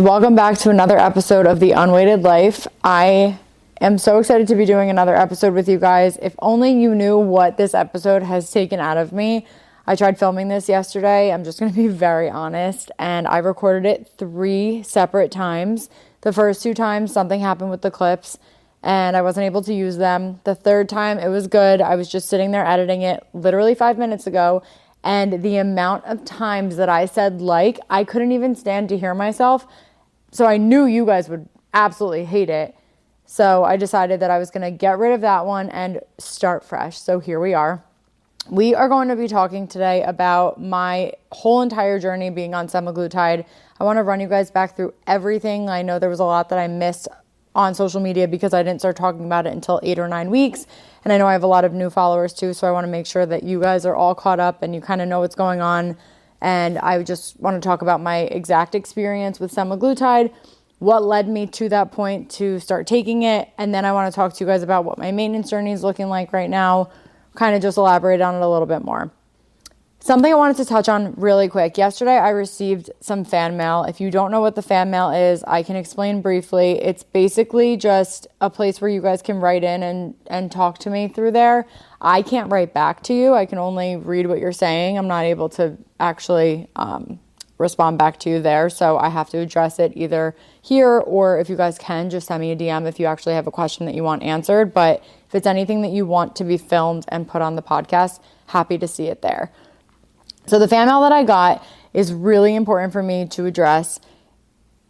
Welcome back to another episode of The Unweighted Life. I am so excited to be doing another episode with you guys. If only you knew what this episode has taken out of me. I tried filming this yesterday. I'm just going to be very honest. And I recorded it 3 separate times. The first 2 times, something happened with the clips and I wasn't able to use them. The third time, it was good. I was just sitting there editing it literally 5 minutes ago. And the amount of times that I said I couldn't even stand to hear myself. So I knew you guys would absolutely hate it. So I decided that I was going to get rid of that one and start fresh. So here we are. We are going to be talking today about my whole entire journey being on semaglutide. I want to run you guys back through everything. I know there was a lot that I missed on social media because I didn't start talking about it until 8 or 9 weeks. And I know I have a lot of new followers too, so I want to make sure that you guys are all caught up and you kind of know what's going on. And I just want to talk about my exact experience with semaglutide, what led me to that point to start taking it. And then I want to talk to you guys about what my maintenance journey is looking like right now, kind of just elaborate on it a little bit more. Something I wanted to touch on really quick. Yesterday, I received some fan mail. If you don't know what the fan mail is, I can explain briefly. It's basically just a place where you guys can write in and talk to me through there. I can't write back to you. I can only read what you're saying. I'm not able to actually respond back to you there. So I have to address it either here or if you guys can, just send me a DM if you actually have a question that you want answered. But if it's anything that you want to be filmed and put on the podcast, happy to see it there. So the fan mail that I got is really important for me to address.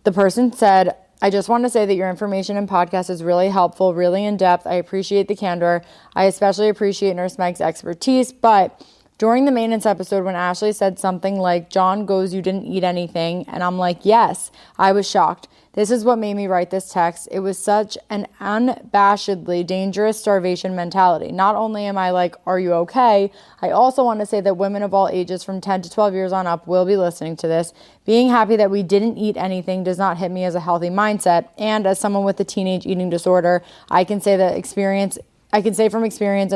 The person said, I just want to say that your information and podcast is really helpful, really in-depth. I appreciate the candor. I especially appreciate Nurse Meg's expertise, but during the maintenance episode when Ashley said something like, John goes, you didn't eat anything. And I'm like, yes, I was shocked. This is what made me write this text. It was such an unabashedly dangerous starvation mentality. Not only am I like, are you okay? I also want to say that women of all ages from 10 to 12 years on up will be listening to this. Being happy that we didn't eat anything does not hit me as a healthy mindset. And as someone with a teenage eating disorder, I can say from experience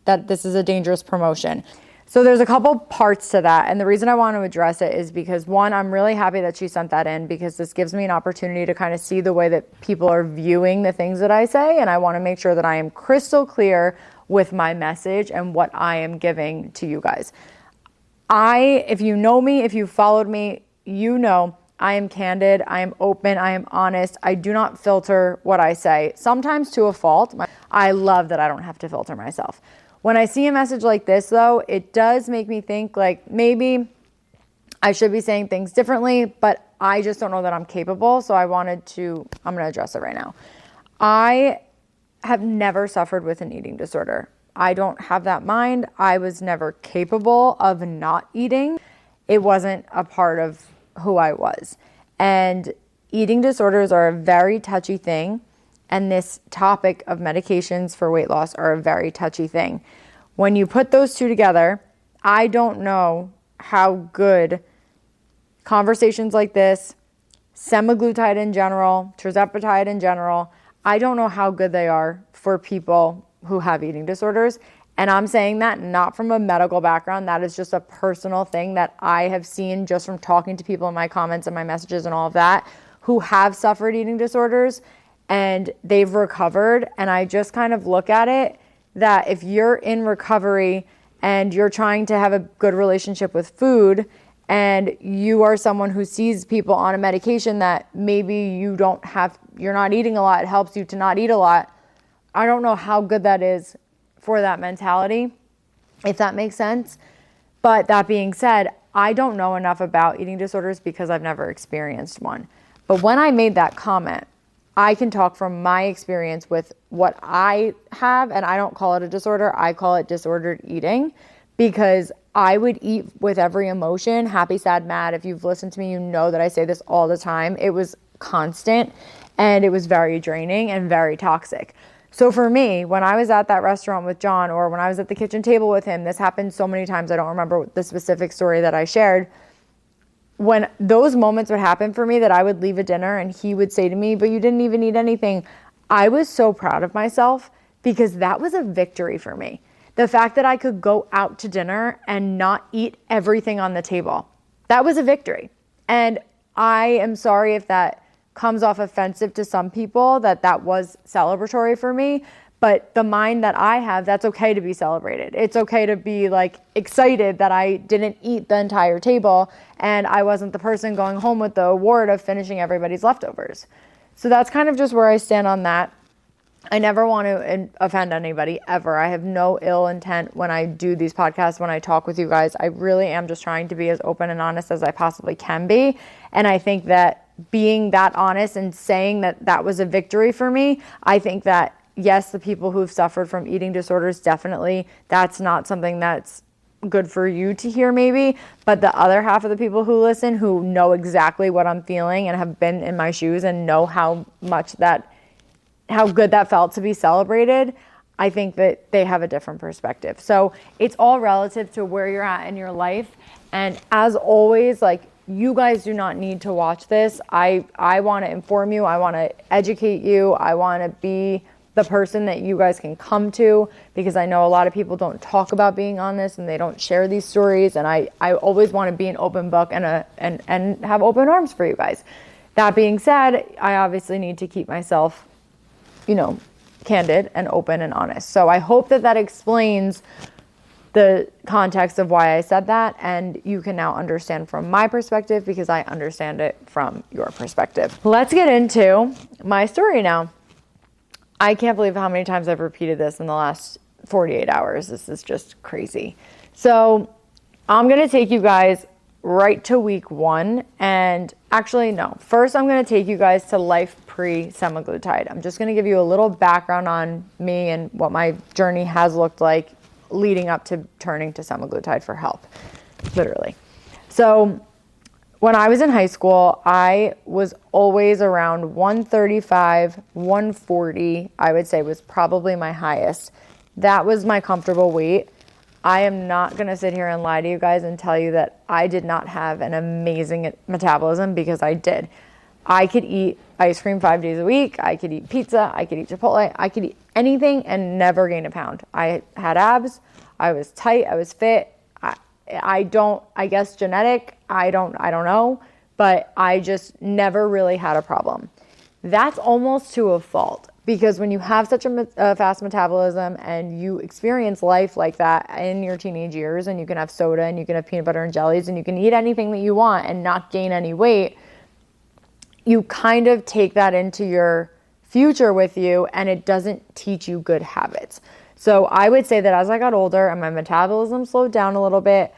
that this is a dangerous promotion. So there's a couple parts to that. And the reason I want to address it is because, one, I'm really happy that she sent that in because this gives me an opportunity to kind of see the way that people are viewing the things that I say. And I want to make sure that I am crystal clear with my message and what I am giving to you guys. If you know me, if you followed me, you know I am candid, I am open, I am honest. I do not filter what I say, sometimes to a fault. I love that I don't have to filter myself. When I see a message like this, though, it does make me think maybe I should be saying things differently, but I just don't know that I'm capable. So I'm going to address it right now. I have never suffered with an eating disorder. I don't have that mind. I was never capable of not eating. It wasn't a part of who I was. And eating disorders are a very touchy thing. And this topic of medications for weight loss are a very touchy thing. When you put those two together, I don't know how good conversations like this, semaglutide in general, tirzepatide in general, I don't know how good they are for people who have eating disorders. And I'm saying that not from a medical background. That is just a personal thing that I have seen just from talking to people in my comments and my messages and all of that who have suffered eating disorders. And they've recovered. And I just kind of look at it that if you're in recovery and you're trying to have a good relationship with food and you are someone who sees people on a medication that maybe you're not eating a lot, it helps you to not eat a lot. I don't know how good that is for that mentality, if that makes sense. But that being said, I don't know enough about eating disorders because I've never experienced one. But when I made that comment, I can talk from my experience with what I have, and I don't call it a disorder. I call it disordered eating because I would eat with every emotion, happy, sad, mad. If you've listened to me, you know that I say this all the time. It was constant and it was very draining and very toxic. So for me, when I was at that restaurant with John or when I was at the kitchen table with him, this happened so many times. I don't remember the specific story that I shared. When those moments would happen for me that I would leave a dinner and he would say to me, but you didn't even eat anything. I was so proud of myself because that was a victory for me. The fact that I could go out to dinner and not eat everything on the table, that was a victory. And I am sorry if that comes off offensive to some people, that was celebratory for me. But the mind that I have, that's okay to be celebrated. It's okay to be like excited that I didn't eat the entire table and I wasn't the person going home with the award of finishing everybody's leftovers. So that's kind of just where I stand on that. I never want to offend anybody ever. I have no ill intent when I do these podcasts, when I talk with you guys. I really am just trying to be as open and honest as I possibly can be. And I think that being that honest and saying that that was a victory for me, I think that yes, the people who've suffered from eating disorders, definitely, that's not something that's good for you to hear maybe, but the other half of the people who listen, who know exactly what I'm feeling and have been in my shoes and know how good that felt to be celebrated, I think that they have a different perspective. So it's all relative to where you're at in your life. And as always, like, you guys do not need to watch this. I want to inform you. I want to educate you. I want to be the person that you guys can come to, because I know a lot of people don't talk about being on this and they don't share these stories. And I always want to be an open book and have open arms for you guys. That being said, I obviously need to keep myself, candid and open and honest. So I hope that explains the context of why I said that, and you can now understand from my perspective because I understand it from your perspective. Let's get into my story now. I can't believe how many times I've repeated this in the last 48 hours. This is just crazy. So I'm going to take you guys right to week 1. And actually, no. First, I'm going to take you guys to life pre-semaglutide. I'm just going to give you a little background on me and what my journey has looked like leading up to turning to semaglutide for help, literally. So when I was in high school, I was always around 135, 140, I would say was probably my highest. That was my comfortable weight. I am not going to sit here and lie to you guys and tell you that I did not have an amazing metabolism, because I did. I could eat ice cream 5 days a week. I could eat pizza. I could eat Chipotle. I could eat anything and never gain a pound. I had abs. I was tight. I was fit. I guess genetic, I don't know, but I just never really had a problem. That's almost to a fault, because when you have such a fast metabolism and you experience life like that in your teenage years, and you can have soda and you can have peanut butter and jellies and you can eat anything that you want and not gain any weight, you kind of take that into your future with you, and it doesn't teach you good habits. So I would say that as I got older and my metabolism slowed down a little bit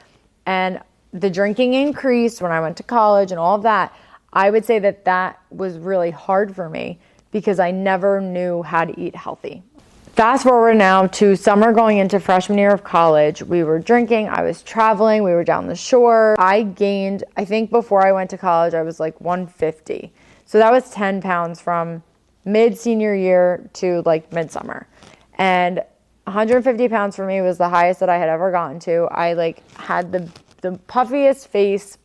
and the drinking increased when I went to college and all of that, I would say that was really hard for me because I never knew how to eat healthy. Fast forward now to summer going into freshman year of college. We were drinking, I was traveling, we were down the shore. I gained, I think before I went to college, I was like 150. So that was 10 pounds from mid-senior year to like midsummer. And 150 pounds for me was the highest that I had ever gotten to. I had the puffiest face.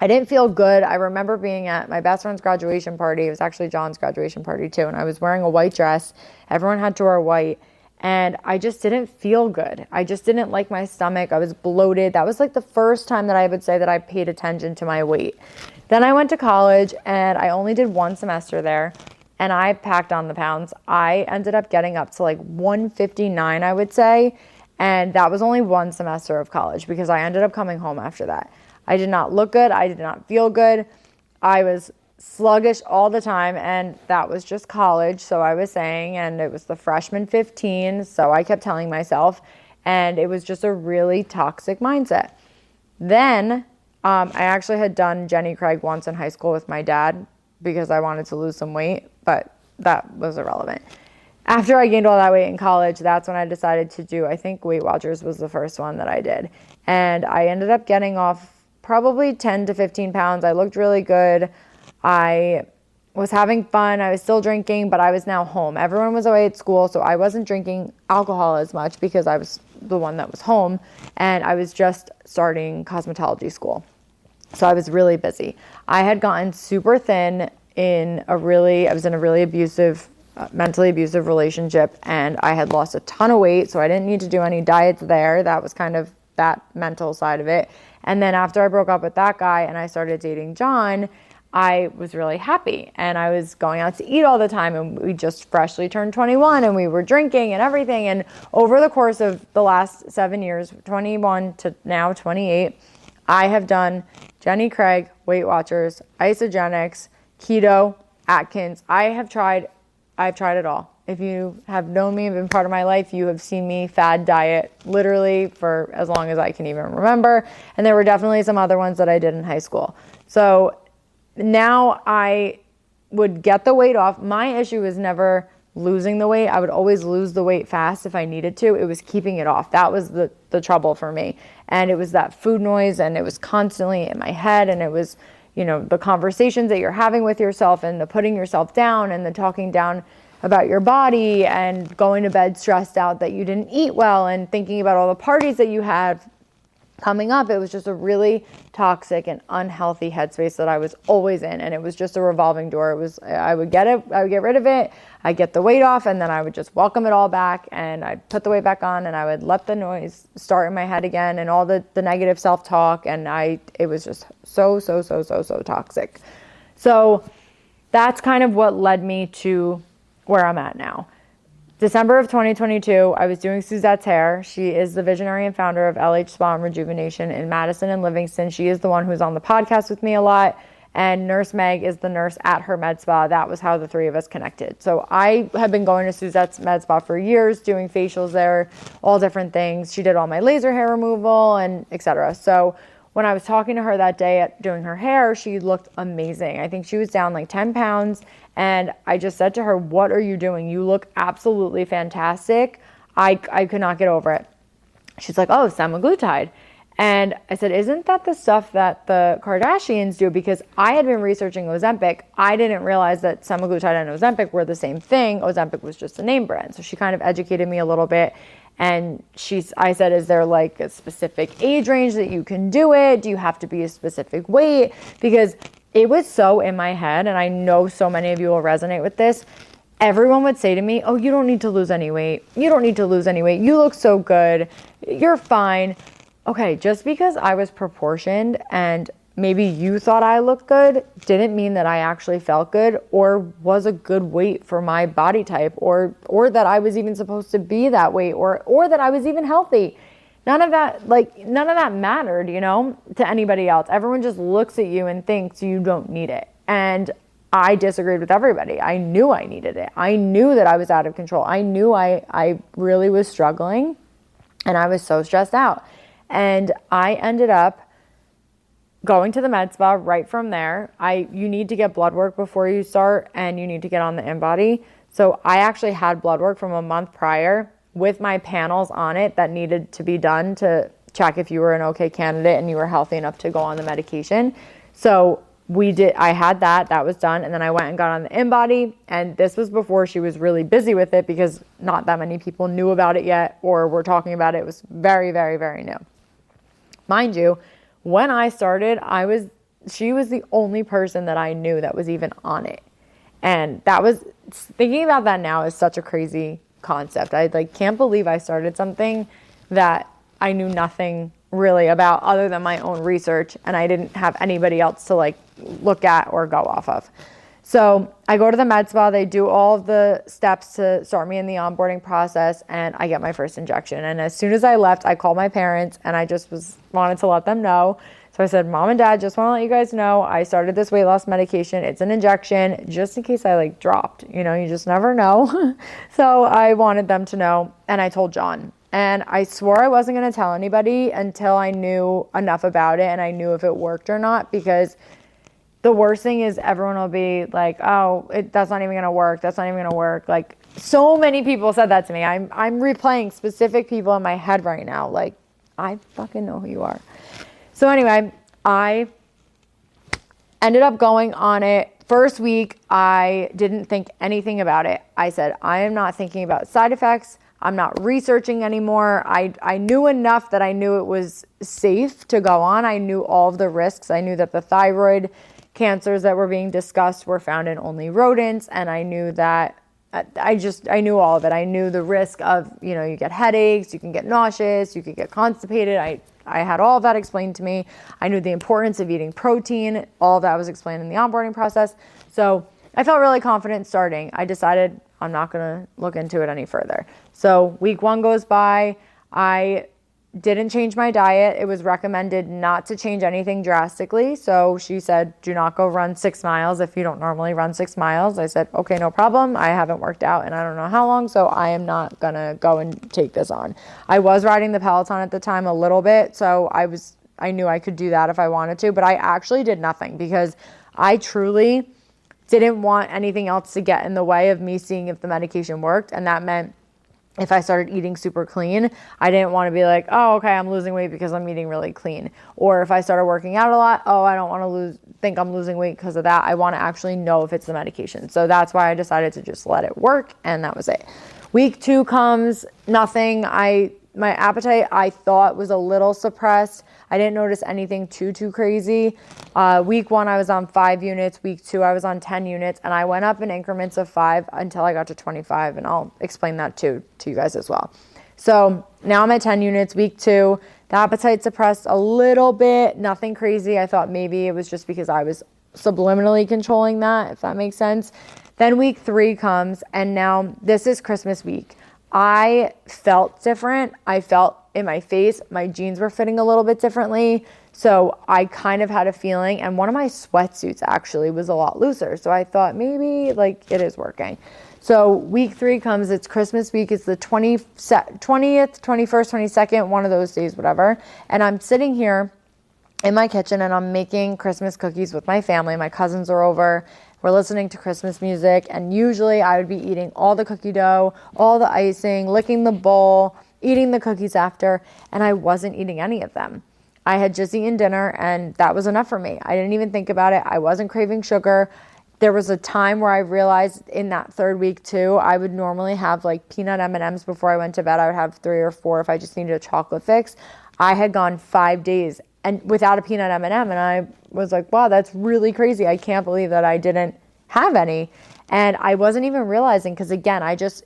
I didn't feel good. I remember being at my best friend's graduation party. It was actually John's graduation party too. And I was wearing a white dress. Everyone had to wear white. And I just didn't feel good. I just didn't like my stomach. I was bloated. That was like the first time that I would say that I paid attention to my weight. Then I went to college and I only did 1 semester there. And I packed on the pounds. I ended up getting up to like 159, I would say. And that was only 1 semester of college, because I ended up coming home after that. I did not look good. I did not feel good. I was sluggish all the time. And that was just college. So I was saying, and it was the freshman 15. So I kept telling myself, and it was just a really toxic mindset. Then I actually had done Jenny Craig once in high school with my dad, because I wanted to lose some weight, but that was irrelevant. After I gained all that weight in college, that's when I decided to do, I think Weight Watchers was the first one that I did. And I ended up getting off probably 10 to 15 pounds. I looked really good. I was having fun. I was still drinking, but I was now home. Everyone was away at school, so I wasn't drinking alcohol as much because I was the one that was home. And I was just starting cosmetology school. So I was really busy. I had gotten super thin I was in a really abusive, mentally abusive relationship, and I had lost a ton of weight, so I didn't need to do any diets there. That was kind of that mental side of it. And then after I broke up with that guy and I started dating John, I was really happy and I was going out to eat all the time, and we just freshly turned 21 and we were drinking and everything. And over the course of the last 7 years, 21 to now 28, I have done Jenny Craig, Weight Watchers, Isogenics, keto, Atkins. I've tried it all. If you have known me and been part of my life, you have seen me fad diet literally for as long as I can even remember. And there were definitely some other ones that I did in high school. So now I would get the weight off. My issue was never losing the weight. I would always lose the weight fast if I needed to. It was keeping it off. That was the trouble for me. And it was that food noise, and it was constantly in my head, and it was, the conversations that you're having with yourself, and the putting yourself down, and the talking down about your body, and going to bed stressed out that you didn't eat well, and thinking about all the parties that you had coming up. It was just a really toxic and unhealthy headspace that I was always in, and it was just a revolving door. I would get rid of it, I'd get the weight off, and then I would just welcome it all back, and I'd put the weight back on, and I would let the noise start in my head again, and all the negative self-talk, and it was just so toxic. So that's kind of what led me to where I'm at now. December of 2022, I was doing Suzette's hair. She is the visionary and founder of LH Spa and Rejuvenation in Madison and Livingston. She is the one who's on the podcast with me a lot. And Nurse Meg is the nurse at her med spa. That was how the three of us connected. So I have been going to Suzette's med spa for years, doing facials there, all different things. She did all my laser hair removal and etc. So when I was talking to her that day at doing her hair, she looked amazing. I think she was down like 10 pounds. And I just said to her, "What are you doing? You look absolutely fantastic." I could not get over it. She's like, "Oh, semaglutide." And I said, "Isn't that the stuff that the Kardashians do?" Because I had been researching Ozempic. I didn't realize that semaglutide and Ozempic were the same thing. Ozempic was just a name brand. So she kind of educated me a little bit. And I said, "Is there like a specific age range that you can do it? Do you have to be a specific weight?" Because it was so in my head, and I know so many of you will resonate with this. Everyone would say to me, "Oh, you don't need to lose any weight. You don't need to lose any weight. You look so good. You're fine." Okay, just because I was proportioned and maybe you thought I looked good didn't mean that I actually felt good or was a good weight for my body type or that I was even supposed to be that weight or that I was even healthy. None of that mattered, to anybody else. Everyone just looks at you and thinks you don't need it. And I disagreed with everybody. I knew I needed it. I knew that I was out of control. I knew I really was struggling, and I was so stressed out. And I ended up going to the med spa right from there. You need to get blood work before you start, and you need to get on the InBody. So I actually had blood work from a month prior with my panels on it that needed to be done to check if you were an okay candidate and you were healthy enough to go on the medication. So I had that was done. And then I went and got on the InBody, and this was before she was really busy with it because not that many people knew about it yet or were talking about it. It was very, very, very new. Mind you, when I started, she was the only person that I knew that was even on it. And thinking about that now is such a crazy concept. I can't believe I started something that I knew nothing really about other than my own research, and I didn't have anybody else to look at or go off of. So I go to the med spa, they do all of the steps to start me in the onboarding process, and I get my first injection. And as soon as I left, I called my parents, and I just wanted to let them know. So I said, "Mom and Dad, just want to let you guys know I started this weight loss medication. It's an injection," just in case I dropped. You just never know. So I wanted them to know, and I told John. And I swore I wasn't going to tell anybody until I knew enough about it and I knew if it worked or not, because the worst thing is everyone will be like, "Oh, that's not even going to work. That's not even going to work." So many people said that to me. I'm replaying specific people in my head right now. I fucking know who you are. So anyway, I ended up going on it. First week, I didn't think anything about it. I said, "I am not thinking about side effects. I'm not researching anymore." I knew enough that I knew it was safe to go on. I knew all of the risks. I knew that the thyroid cancers that were being discussed were found in only rodents. And I knew that I knew all of it. I knew the risk of, you get headaches, you can get nauseous, you could get constipated. I had all of that explained to me. I knew the importance of eating protein. All of that was explained in the onboarding process. So I felt really confident starting. I decided I'm not going to look into it any further. So week 1 goes by. I didn't change my diet. It was recommended not to change anything drastically. So she said, do not go run 6 miles if you don't normally run 6 miles. I said, okay, no problem. I haven't worked out in I don't know how long, so I am not going to go and take this on. I was riding the Peloton at the time a little bit, so I knew I could do that if I wanted to, but I actually did nothing because I truly didn't want anything else to get in the way of me seeing if the medication worked. And that meant if I started eating super clean, I didn't want to be like, oh, okay, I'm losing weight because I'm eating really clean. Or if I started working out a lot, oh, I don't want to think I'm losing weight because of that. I want to actually know if it's the medication. So that's why I decided to just let it work, and that was it. Week 2 comes, nothing. My appetite, I thought, was a little suppressed. I didn't notice anything too crazy. Week 1, I was on 5 units. Week 2, I was on 10 units. And I went up in increments of 5 until I got to 25. And I'll explain that to you guys as well. So now I'm at 10 units. Week 2, the appetite suppressed a little bit. Nothing crazy. I thought maybe it was just because I was subliminally controlling that, if that makes sense. Then week 3 comes. And now this is Christmas week. I felt different. I felt in my face, my jeans were fitting a little bit differently. So I kind of had a feeling, and one of my sweatsuits actually was a lot looser. So I thought maybe it is working. So week 3 comes, it's Christmas week. It's the 20th, 21st, 22nd, one of those days, whatever. And I'm sitting here in my kitchen and I'm making Christmas cookies with my family. My cousins are over. We're listening to Christmas music, and usually I would be eating all the cookie dough, all the icing, licking the bowl, eating the cookies after, and I wasn't eating any of them. I had just eaten dinner, and that was enough for me. I didn't even think about it. I wasn't craving sugar. There was a time where I realized in that 3rd week too, I would normally have peanut M&Ms before I went to bed. I would have 3 or 4 if I just needed a chocolate fix. I had gone 5 days and without a peanut M&M, and I was like, wow, that's really crazy. I can't believe that I didn't have any. And I wasn't even realizing, because again,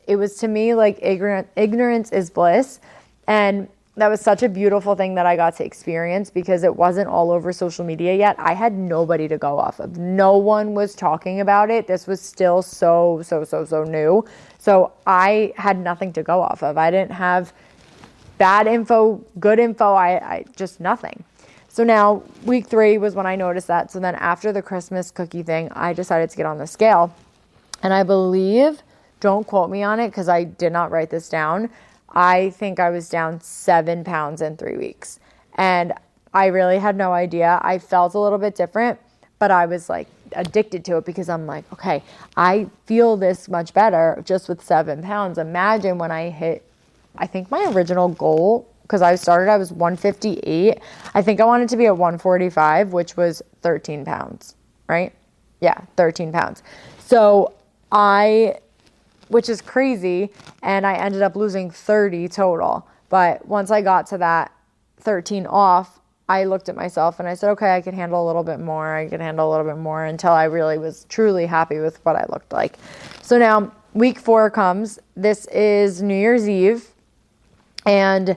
it was to me like ignorance is bliss. And that was such a beautiful thing that I got to experience, because it wasn't all over social media yet. I had nobody to go off of. No one was talking about it. This was still so new. So I had nothing to go off of. I didn't have bad info, good info, I just nothing. So now week 3 was when I noticed that. So then after the Christmas cookie thing, I decided to get on the scale. And I believe, don't quote me on it because I did not write this down, I think I was down 7 pounds in 3 weeks. And I really had no idea. I felt a little bit different, but I was addicted to it, because I'm like, okay, I feel this much better just with 7 pounds. Imagine when I hit, I think my original goal, because I was 158. I think I wanted to be at 145, which was 13 pounds, right? Yeah, 13 pounds. So which is crazy, and I ended up losing 30 total. But once I got to that 13 off, I looked at myself and I said, okay, I can handle a little bit more. Until I really was truly happy with what I looked like. So now week 4 comes. This is New Year's Eve, and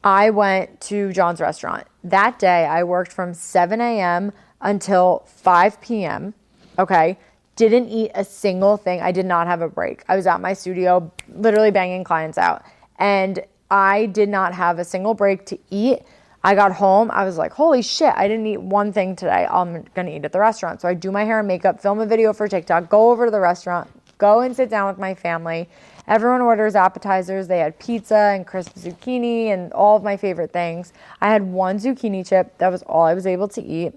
I went to John's restaurant. That day, I worked from 7 a.m. until 5 p.m., okay? Didn't eat a single thing. I did not have a break. I was at my studio literally banging clients out, and I did not have a single break to eat. I got home. I was like, holy shit, I didn't eat one thing today. I'm going to eat at the restaurant. So I do my hair and makeup, film a video for TikTok, go over to the restaurant, go and sit down with my family. Everyone orders appetizers. They had pizza and crisp zucchini and all of my favorite things. I had 1 zucchini chip. That was all I was able to eat.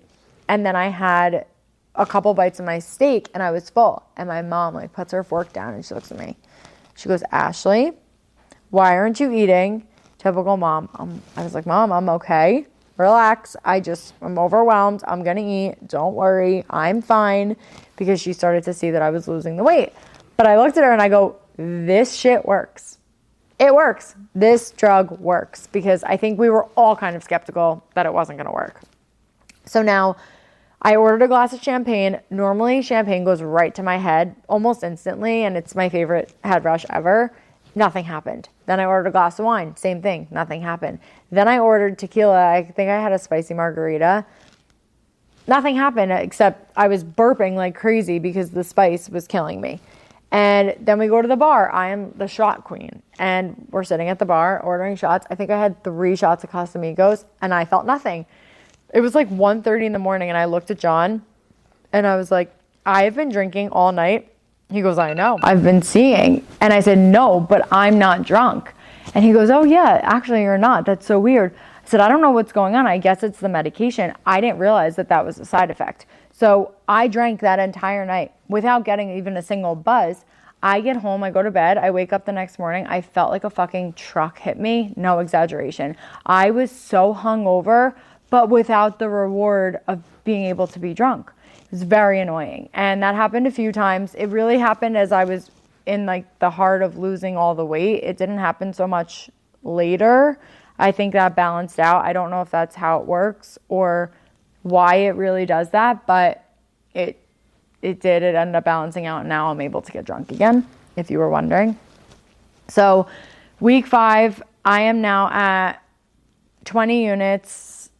And then I had a couple bites of my steak, and I was full. And my mom puts her fork down and she looks at me. She goes, Ashley, why aren't you eating? Typical mom. I was like, Mom, I'm okay. Relax. I'm overwhelmed. I'm going to eat. Don't worry. I'm fine. Because she started to see that I was losing the weight. But I looked at her and I go, this shit works. It works. This drug works. Because I think we were all kind of skeptical that it wasn't going to work. So now I ordered a glass of champagne. Normally, champagne goes right to my head almost instantly, and it's my favorite head rush ever. Nothing happened. Then I ordered a glass of wine. Same thing. Nothing happened. Then I ordered tequila. I think I had a spicy margarita. Nothing happened except I was burping like crazy because the spice was killing me. And then we go to the bar. I am the shot queen. And we're sitting at the bar ordering shots. I think I had 3 shots of Casamigos, and I felt nothing. It was like 1:30 in the morning, and I looked at John, and I was like, I have been drinking all night. He goes, I know. I've been seeing. And I said, no, but I'm not drunk. And he goes, oh, yeah, actually, you're not. That's so weird. I said, I don't know what's going on. I guess it's the medication. I didn't realize that that was a side effect. So I drank that entire night without getting even a single buzz. I get home, I go to bed, I wake up the next morning, I felt like a fucking truck hit me. No exaggeration. I was so hungover, but without the reward of being able to be drunk. It was very annoying. And that happened a few times. It really happened as I was in like the heart of losing all the weight. It didn't happen so much later. I think that balanced out. I don't know if that's how it works or why it really does that, but it did. It ended up balancing out, and now I'm able to get drunk again, if you were wondering. So week 5, I am now at 25 units.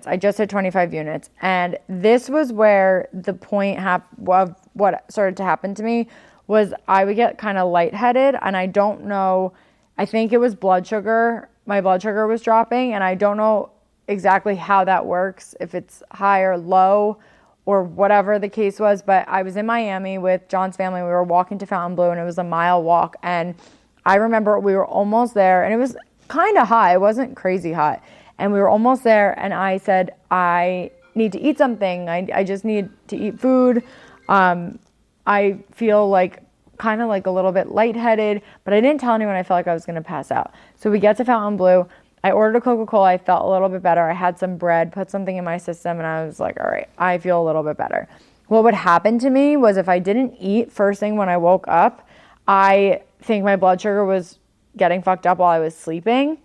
I just hit 25 units. And this was where the point of what started to happen to me was I would get kind of lightheaded, and I don't know, I think it was blood sugar. My blood sugar was dropping, and I don't know exactly how that works, if it's high or low or whatever the case was. But I was in Miami with John's family. We were walking to Fontainebleau, and it was a mile walk. And I remember we were almost there, and it was kind of hot. It wasn't crazy hot. And we were almost there, and I said, I need to eat something. I just need to eat food. I feel like kind of like a little bit lightheaded, but I didn't tell anyone I felt like I was going to pass out. So we get to Fontainebleau. I ordered a Coca-Cola. I felt a little bit better. I had some bread, put something in my system, and I was like, all right, I feel a little bit better. What would happen to me was if I didn't eat first thing when I woke up, I think my blood sugar was getting fucked up while I was sleeping.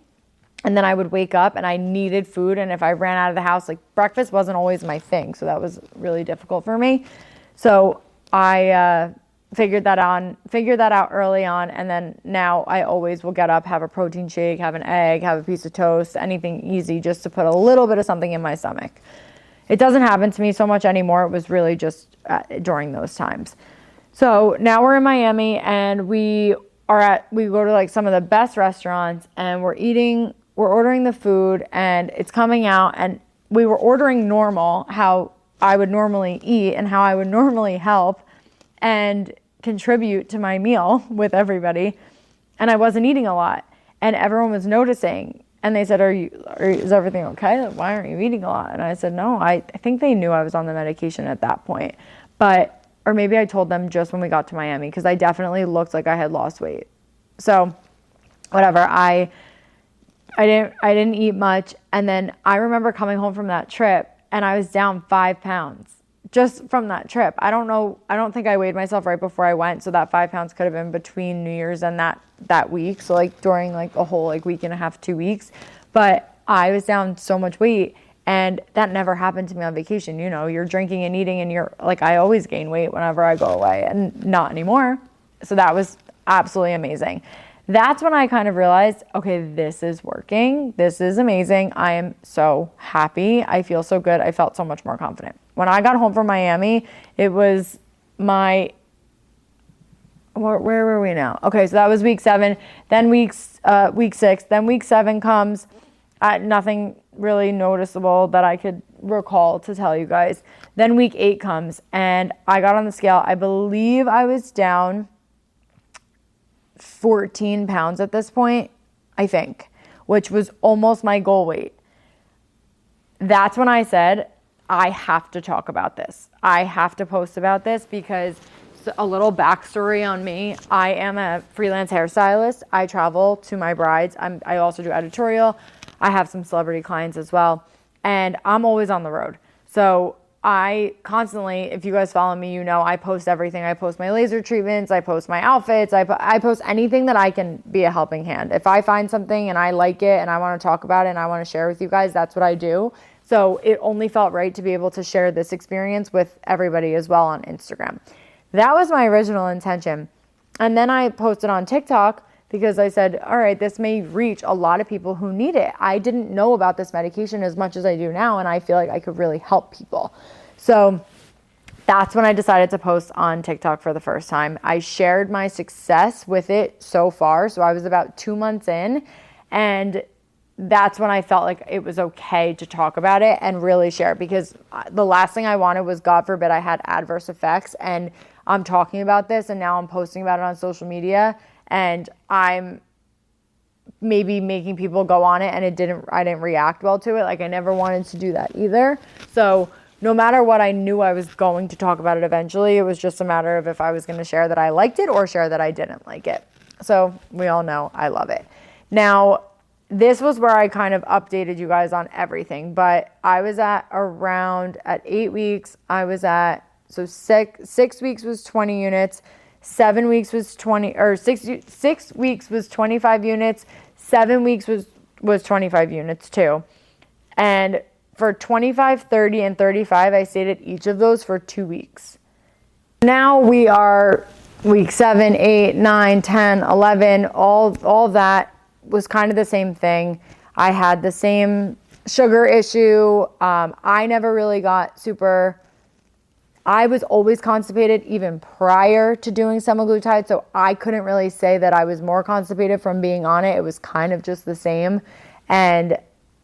And then I would wake up and I needed food. And if I ran out of the house, like breakfast wasn't always my thing. So that was really difficult for me. So I figured that out early on. And then now I always will get up, have a protein shake, have an egg, have a piece of toast, anything easy just to put a little bit of something in my stomach. It doesn't happen to me so much anymore. It was really just during those times. So now we're in Miami, and we go to like some of the best restaurants, and we're ordering the food, and it's coming out, and we were ordering normal, how I would normally eat and how I would normally help and contribute to my meal with everybody. And I wasn't eating a lot, and everyone was noticing, and they said, is everything okay? Like, why aren't you eating a lot? And I said, no, I think they knew I was on the medication at that point, or maybe I told them just when we got to Miami, because I definitely looked like I had lost weight. So whatever, I didn't eat much. And then I remember coming home from that trip, and I was down 5 pounds just from that trip. I don't think I weighed myself right before I went. So that 5 pounds could have been between New Year's and that week. So like during like a whole like week and a half, 2 weeks, but I was down so much weight, and that never happened to me on vacation. You know, you're drinking and eating, and you're like, I always gain weight whenever I go away, and not anymore. So that was absolutely amazing. That's when I kind of realized, okay, this is working. This is amazing. I am so happy. I feel so good. I felt so much more confident. When I got home from Miami, it was where were we now? Okay, so that was week 7, then week 6, then week 7 comes. Nothing really noticeable that I could recall to tell you guys. Then week 8 comes, and I got on the scale. I believe I was down 14 pounds at this point, I think, which was almost my goal weight. That's when I said, I have to talk about this. I have to post about this, because a little backstory on me. I am a freelance hairstylist. I travel to my brides. I also do editorial. I have some celebrity clients as well, and I'm always on the road. So I constantly, if you guys follow me, you know I post everything. I post my laser treatments. I post my outfits. I post anything that I can be a helping hand. If I find something and I like it and I want to talk about it and I want to share with you guys, that's what I do. So it only felt right to be able to share this experience with everybody as well on Instagram. That was my original intention. And then I posted on TikTok because I said, all right, this may reach a lot of people who need it. I didn't know about this medication as much as I do now, and I feel like I could really help people. So that's when I decided to post on TikTok for the first time. I shared my success with it so far. So I was about 2 months in, and that's when I felt like it was okay to talk about it and really share, because the last thing I wanted was, God forbid, I had adverse effects and I'm talking about this and now I'm posting about it on social media and I'm maybe making people go on it and I didn't react well to it. Like, I never wanted to do that either. So no matter what, I knew I was going to talk about it eventually. It was just a matter of if I was going to share that I liked it or share that I didn't like it. So we all know I love it. Now, this was where I kind of updated you guys on everything, but I was at 8 weeks, I was at, so 6 weeks was 20 units, 7 weeks was 6 weeks was 25 units, 7 weeks was 25 units too. And for 25, 30, and 35, I stayed at each of those for 2 weeks. Now we are week 7, 8, 9, 10, 11, all that was kind of the same thing. I had the same sugar issue. I never really got I was always constipated even prior to doing semaglutide, so I couldn't really say that I was more constipated from being on it. It was kind of just the same. And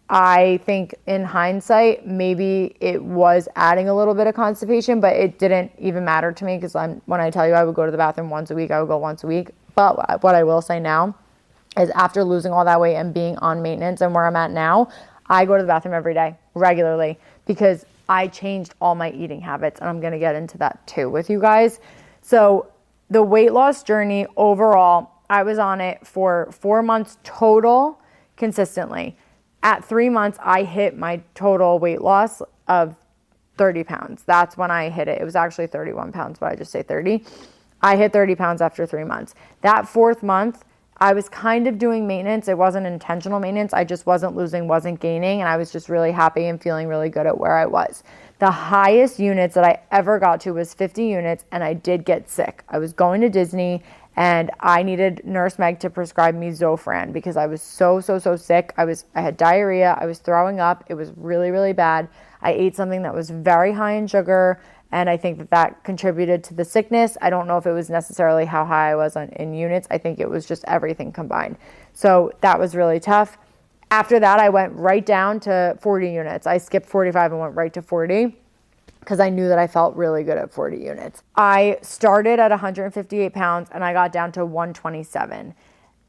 I think in hindsight, maybe it was adding a little bit of constipation, but it didn't even matter to me, because when I tell you I would go to the bathroom once a week, I would go once a week. But what I will say now is, after losing all that weight and being on maintenance and where I'm at now, I go to the bathroom every day, regularly, because I changed all my eating habits, and I'm going to get into that too with you guys. So the weight loss journey overall, I was on it for 4 months total consistently. At 3 months, I hit my total weight loss of 30 pounds. That's when I hit it. It was actually 31 pounds, but I just say 30. I hit 30 pounds after 3 months. That 4th month, I was kind of doing maintenance. It wasn't intentional maintenance. I just wasn't losing, wasn't gaining, and I was just really happy and feeling really good at where I was. The highest units that I ever got to was 50 units, and I did get sick. I was going to Disney, and I needed Nurse Meg to prescribe me Zofran because I was so sick. I had diarrhea. I was throwing up. It was really, really bad. I ate something that was very high in sugar, and I think that contributed to the sickness. I don't know if it was necessarily how high I was in units. I think it was just everything combined. So that was really tough. After that, I went right down to 40 units. I skipped 45 and went right to 40 because I knew that I felt really good at 40 units. I started at 158 pounds and I got down to 127.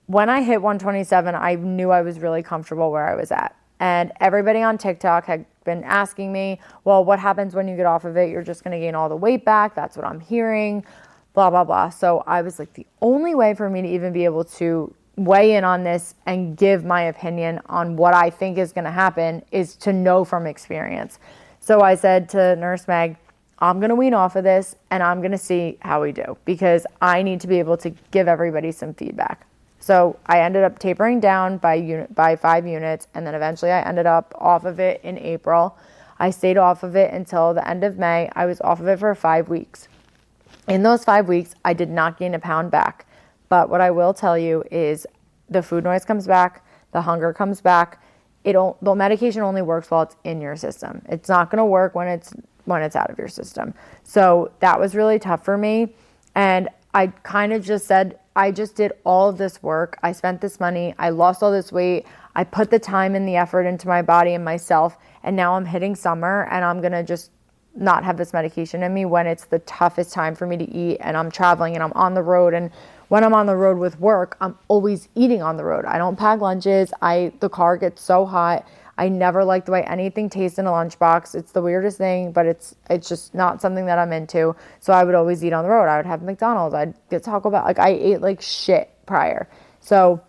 When I hit 127, I knew I was really comfortable where I was at. And everybody on TikTok had been asking me, well, what happens when you get off of it? You're just going to gain all the weight back. That's what I'm hearing, blah, blah, blah. So I was like, the only way for me to even be able to weigh in on this and give my opinion on what I think is going to happen is to know from experience. So I said to Nurse Meg, I'm going to wean off of this and I'm going to see how we do, because I need to be able to give everybody some feedback. So I ended up tapering down by 5 units, and then eventually I ended up off of it in April. I stayed off of it until the end of May. I was off of it for 5 weeks. In those 5 weeks, I did not gain a pound back. But what I will tell you is the food noise comes back, the hunger comes back. The medication only works while it's in your system. It's not going to work when it's out of your system. So that was really tough for me. And I kind of just said, I just did all of this work. I spent this money. I lost all this weight. I put the time and the effort into my body and myself. And now I'm hitting summer and I'm going to just not have this medication in me when it's the toughest time for me to eat and I'm traveling and I'm on the road. And when I'm on the road with work, I'm always eating on the road. I don't pack lunches. The car gets so hot. I never like the way anything tastes in a lunchbox. It's the weirdest thing, but it's just not something that I'm into. So I would always eat on the road. I would have McDonald's. I'd get Taco Bell. Like, I ate like shit prior. So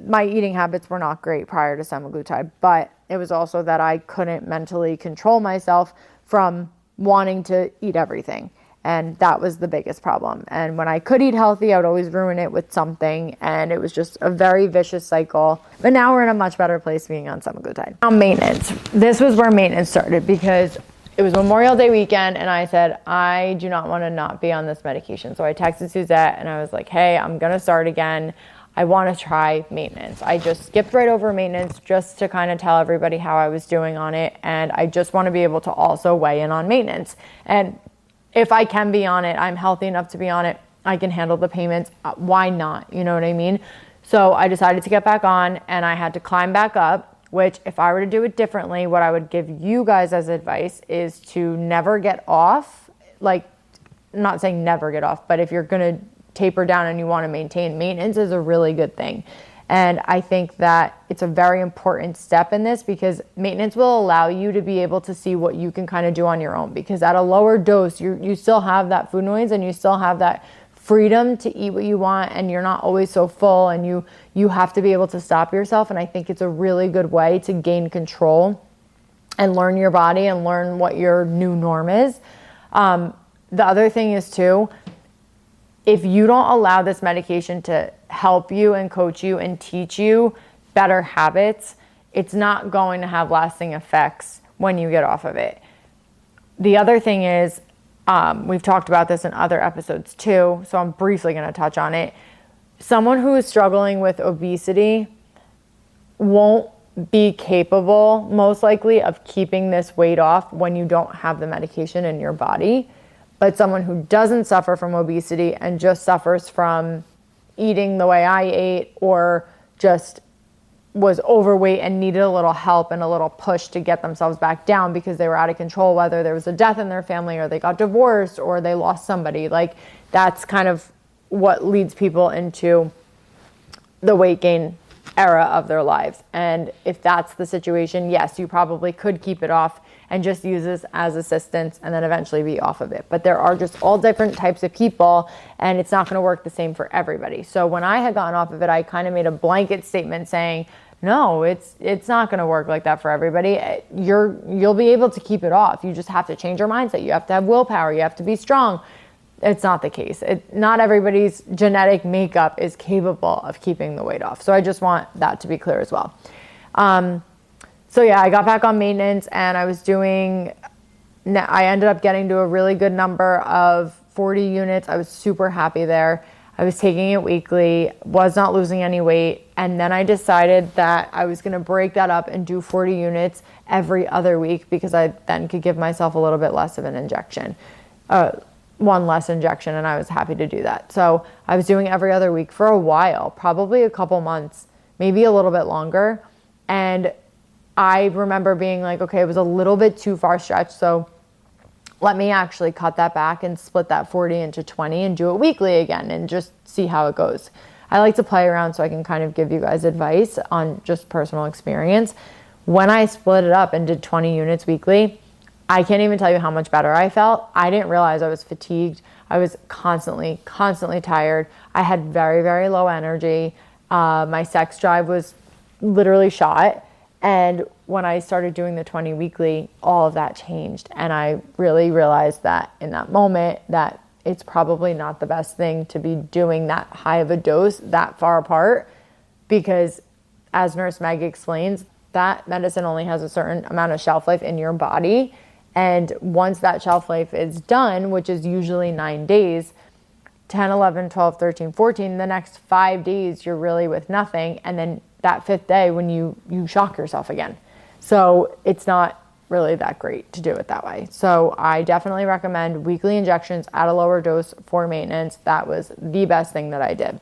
my eating habits were not great prior to semaglutide, but it was also that I couldn't mentally control myself from wanting to eat everything. And that was the biggest problem. And when I could eat healthy, I would always ruin it with something. And it was just a very vicious cycle. But now we're in a much better place being on semaglutide. Now, maintenance. This was where maintenance started because it was Memorial Day weekend and I said, I do not want to not be on this medication. So I texted Suzette and I was like, hey, I'm going to start again. I want to try maintenance. I just skipped right over maintenance just to kind of tell everybody how I was doing on it. And I just want to be able to also weigh in on maintenance. And if I can be on it, I'm healthy enough to be on it, I can handle the payments. Why not? You know what I mean? So I decided to get back on and I had to climb back up, which if I were to do it differently, what I would give you guys as advice is to never get off. Like, I'm not saying never get off, but if you're going to taper down and you want to maintain, maintenance is a really good thing. And I think that it's a very important step in this because maintenance will allow you to be able to see what you can kind of do on your own, because at a lower dose, you still have that food noise and you still have that freedom to eat what you want, and you're not always so full, and you have to be able to stop yourself. And I think it's a really good way to gain control and learn your body and learn what your new norm is. The other thing is too, if you don't allow this medication to help you and coach you and teach you better habits, it's not going to have lasting effects when you get off of it. The other thing is, we've talked about this in other episodes too, so I'm briefly going to touch on it. Someone who is struggling with obesity won't be capable, most likely, of keeping this weight off when you don't have the medication in your body. But someone who doesn't suffer from obesity and just suffers from eating the way I ate, or just was overweight and needed a little help and a little push to get themselves back down because they were out of control, whether there was a death in their family or they got divorced or they lost somebody, like that's kind of what leads people into the weight gain era of their lives. And if that's the situation, yes, you probably could keep it off and just use this as assistance and then eventually be off of it. But there are just all different types of people and it's not going to work the same for everybody. So when I had gotten off of it, I kind of made a blanket statement saying, no, it's not going to work like that for everybody. You'll be able to keep it off. You just have to change your mindset. You have to have willpower. You have to be strong. It's not the case. Not everybody's genetic makeup is capable of keeping the weight off. So I just want that to be clear as well. So yeah, I got back on maintenance and I ended up getting to a really good number of 40 units. I was super happy there. I was taking it weekly, was not losing any weight. And then I decided that I was going to break that up and do 40 units every other week because I then could give myself a little bit less of an injection. One less injection, and I was happy to do that. So I was doing every other week for a while, probably a couple months, maybe a little bit longer. And I remember being like, okay, it was a little bit too far stretched, so let me actually cut that back and split that 40 into 20 and do it weekly again and just see how it goes. I like to play around so I can kind of give you guys advice on just personal experience. When I split it up and did 20 units weekly, I can't even tell you how much better I felt. I didn't realize I was fatigued. I was constantly tired. I had very, very low energy. My sex drive was literally shot. And when I started doing the 20 weekly, all of that changed. And I really realized that in that moment that it's probably not the best thing to be doing that high of a dose that far apart, because as Nurse Meg explains, that medicine only has a certain amount of shelf life in your body. And once that shelf life is done, which is usually 9 days, 10, 11, 12, 13, 14, the next 5 days, you're really with nothing. And then that fifth day when you shock yourself again. So it's not really that great to do it that way. So I definitely recommend weekly injections at a lower dose for maintenance. That was the best thing that I did.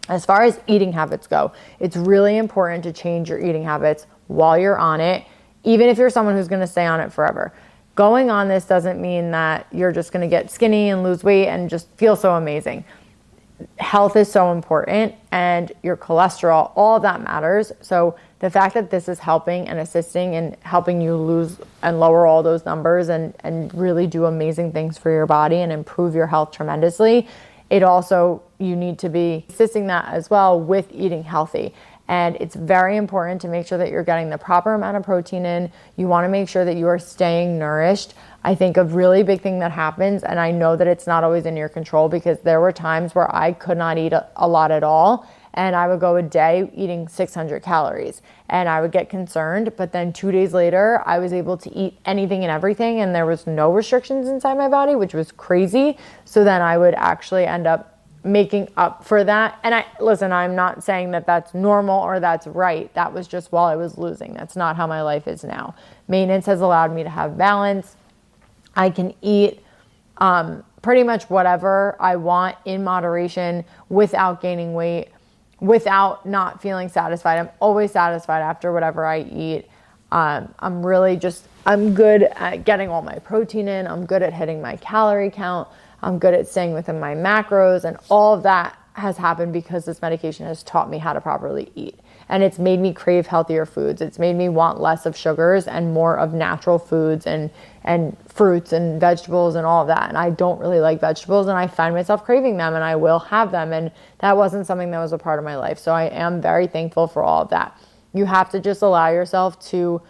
As far as eating habits go, it's really important to change your eating habits while you're on it, even if you're someone who's going to stay on it forever. Going on this doesn't mean that you're just going to get skinny and lose weight and just feel so amazing. Health is so important, and your cholesterol, all of that matters. So the fact that this is helping and assisting and helping you lose and lower all those numbers and really do amazing things for your body and improve your health tremendously, it also, you need to be assisting that as well with eating healthy. And it's very important to make sure that you're getting the proper amount of protein in. You want to make sure that you are staying nourished. I think a really big thing that happens, and I know that it's not always in your control, because there were times where I could not eat a lot at all, and I would go a day eating 600 calories, and I would get concerned. But then 2 days later, I was able to eat anything and everything, and there was no restrictions inside my body, which was crazy. So then I would actually end up making up for that. And I'm not saying that that's normal or that's right. That was just while I was losing. That's not how my life is now. Maintenance has allowed me to have balance. I can eat pretty much whatever I want in moderation without gaining weight, without not feeling satisfied. I'm always satisfied after whatever I eat. I'm good at getting all my protein in. I'm good at hitting my calorie count. I'm good at staying within my macros, and all of that has happened because this medication has taught me how to properly eat. And it's made me crave healthier foods. It's made me want less of sugars and more of natural foods and fruits and vegetables and all of that. And I don't really like vegetables, and I find myself craving them, and I will have them. And that wasn't something that was a part of my life. So I am very thankful for all of that. You have to just allow yourself to,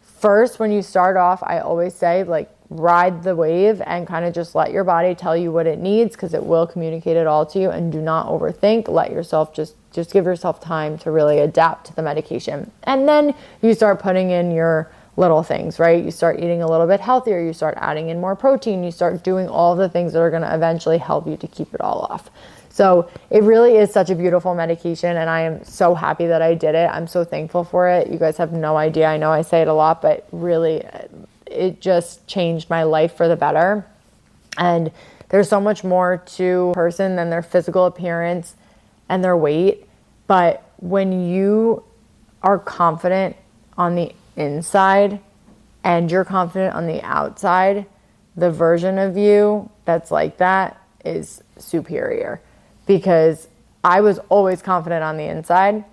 first, when you start off, I always say, ride the wave and kind of just let your body tell you what it needs, because it will communicate it all to you. And do not overthink. Let yourself just give yourself time to really adapt to the medication. And then you start putting in your little things, right? You start eating a little bit healthier. You start adding in more protein. You start doing all the things that are going to eventually help you to keep it all off. So it really is such a beautiful medication, and I am so happy that I did it. I'm so thankful for it. You guys have no idea. I know I say it a lot, but really, it just changed my life for the better. And there's so much more to a person than their physical appearance and their weight. But when you are confident on the inside and you're confident on the outside, the version of you that's like that is superior. Because I was always confident on the inside,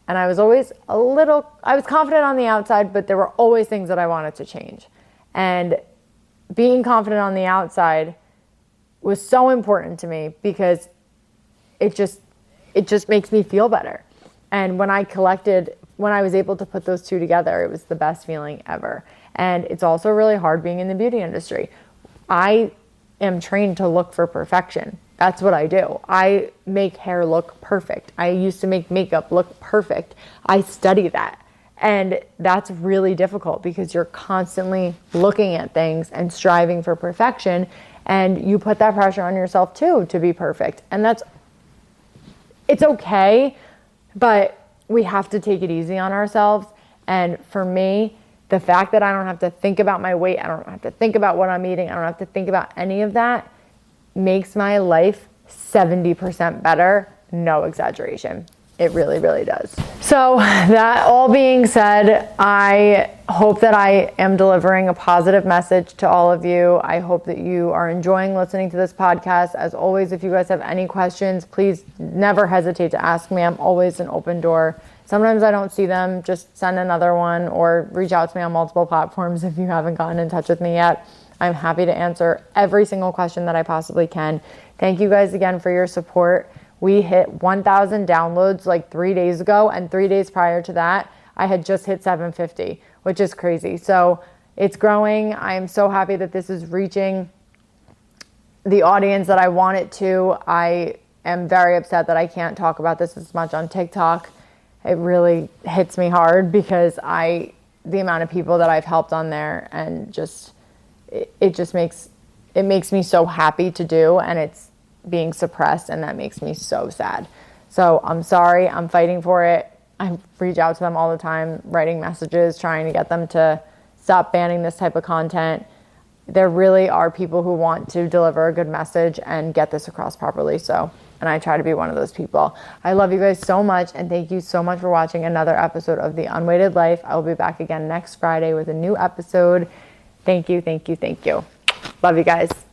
and I was confident on the outside, but there were always things that I wanted to change. And being confident on the outside was so important to me, because it just makes me feel better. And when I was able to put those two together, it was the best feeling ever. And it's also really hard being in the beauty industry. I am trained to look for perfection. That's what I do. I make hair look perfect. I used to make makeup look perfect. I study that. And that's really difficult, because you're constantly looking at things and striving for perfection. And you put that pressure on yourself too, to be perfect. And it's okay, but we have to take it easy on ourselves. And for me, the fact that I don't have to think about my weight, I don't have to think about what I'm eating, I don't have to think about any of that, makes my life 70% better. No exaggeration. It really, really does. So that all being said, I hope that I am delivering a positive message to all of you. I hope that you are enjoying listening to this podcast. As always, if you guys have any questions, please never hesitate to ask me. I'm always an open door. Sometimes I don't see them. Just send another one, or reach out to me on multiple platforms if you haven't gotten in touch with me yet. I'm happy to answer every single question that I possibly can. Thank you guys again for your support. We hit 1,000 downloads 3 days ago, and 3 days prior to that, I had just hit 750, which is crazy. So it's growing. I am so happy that this is reaching the audience that I want it to. I am very upset that I can't talk about this as much on TikTok. It really hits me hard, because the amount of people that I've helped on there, and it makes me so happy to do, and it's being suppressed, and that makes me so sad. So I'm sorry. I'm fighting for it. I reach out to them all the time, writing messages, trying to get them to stop banning this type of content. There really are people who want to deliver a good message and get this across properly. And I try to be one of those people. I love you guys so much, and thank you so much for watching another episode of The Unweighted Life. I will be back again next Friday with a new episode. Thank you, thank you, thank you. Love you guys.